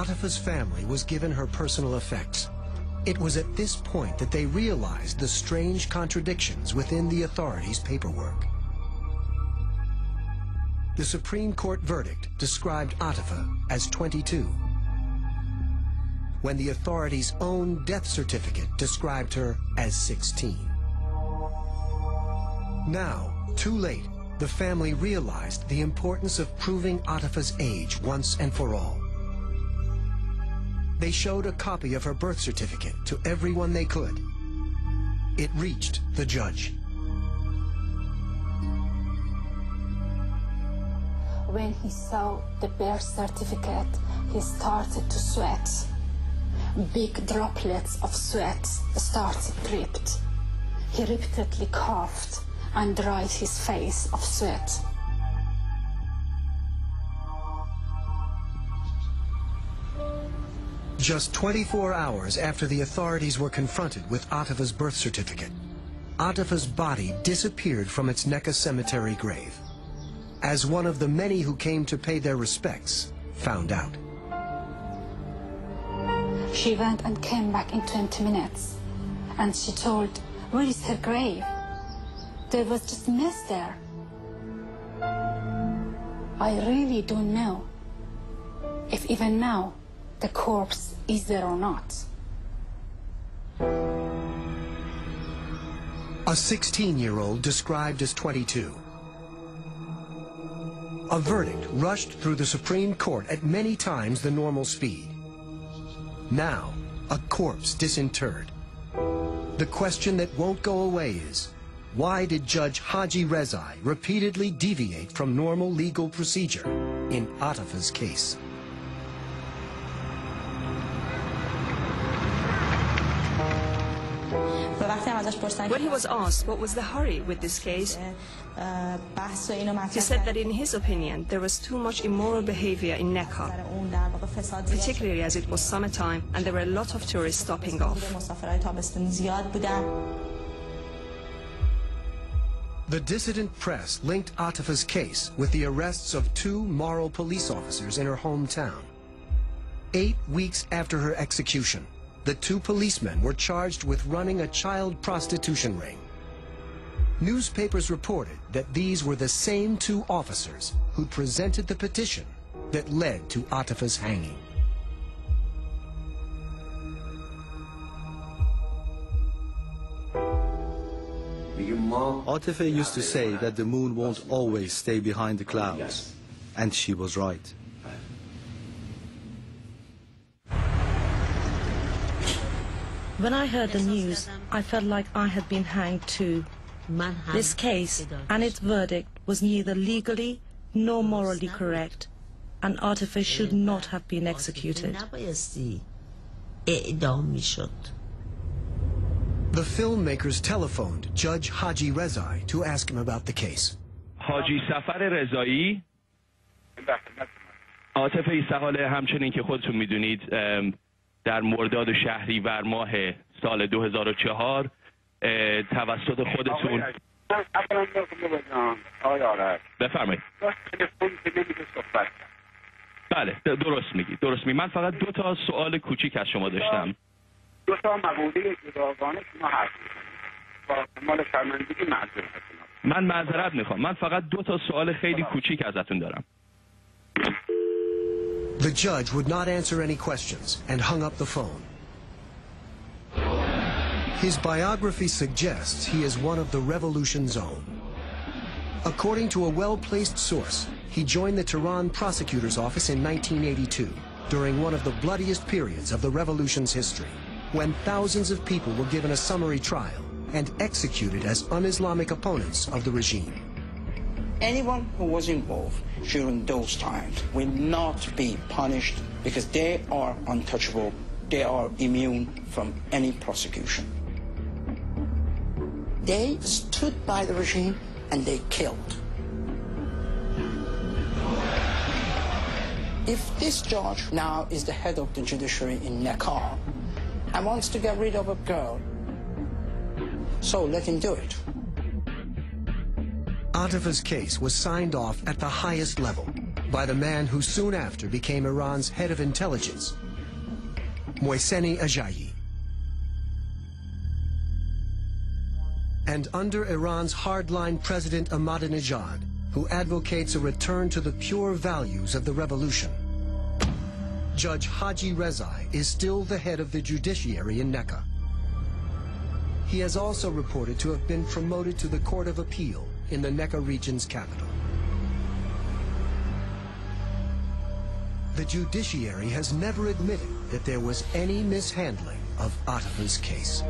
Atifa's family was given her personal effects. It was at this point that they realized the strange contradictions within the authorities' paperwork. The Supreme Court verdict described Atifa as 22, when the authorities' own death certificate described her as 16. Now, too late, the family realized the importance of proving Atifa's age once and for all. They showed a copy of her birth certificate to everyone they could. It reached the judge. When he saw the birth certificate, he started to sweat. Big droplets of sweat started dripped. He repeatedly coughed and dried his face of sweat. Just 24 hours after the authorities were confronted with Atifa's birth certificate, Atifa's body disappeared from its Nekka cemetery grave, as one of the many who came to pay their respects found out. She went and came back in 20 minutes, and she told, "Where is her grave? There was just a mess there." I really don't know if even now the corpse is there or not. A 16-year-old described as 22. A verdict rushed through the Supreme Court at many times the normal speed. Now, a corpse disinterred. The question that won't go away is, why did Judge Haji Rezai repeatedly deviate from normal legal procedure in Atifa's case? When he was asked what was the hurry with this case, he said that in his opinion there was too much immoral behavior in Nekka, particularly as it was summertime and there were a lot of tourists stopping off. The dissident press linked Atifa's case with the arrests of 2 moral police officers in her hometown. 8 weeks after her execution, the 2 policemen were charged with running a child prostitution ring. Newspapers reported that these were the same 2 officers who presented the petition that led to Atifa's hanging. Atifa used to say that the moon won't always stay behind the clouds, and she was right. When I heard the news, I felt like I had been hanged too. This case and its verdict was neither legally nor morally correct, and Atifa should not have been executed. The filmmakers telephoned Judge Haji Rezai to ask him about the case. حاجی سفر رضایی عاطفه ایستحال همچنین که خودتون میدونید در مرداد شهریور ماه سال 2004 توسط خودتون بفرمایید. بله درست میگی. من فقط 2 تا سوال کوچیک از شما داشتم. 2 تا مقوله جداگانه شما هست. با مال شرمندگی معذور هستم. من معذرت میخوام. من فقط 2 تا سوال خیلی کوچیک ازتون دارم. The judge would not answer any questions and hung up the phone. His biography suggests he is one of the revolution's own. According to a well-placed source, he joined the Tehran prosecutor's office in 1982, during one of the bloodiest periods of the revolution's history, when thousands of people were given a summary trial and executed as un-Islamic opponents of the regime. Anyone who was involved during those times will not be punished because they are untouchable. They are immune from any prosecution. They stood by the regime and they killed. If this judge now is the head of the judiciary in Nekka and wants to get rid of a girl, so let him do it. Atifa's case was signed off at the highest level, by the man who soon after became Iran's head of intelligence, Mohseni Ajayi. And under Iran's hardline President Ahmadinejad, who advocates a return to the pure values of the revolution, Judge Haji Rezai is still the head of the judiciary in Nekka. He has also reported to have been promoted to the Court of Appeal in the Nekka region's capital. The judiciary has never admitted that there was any mishandling of Atifa's case.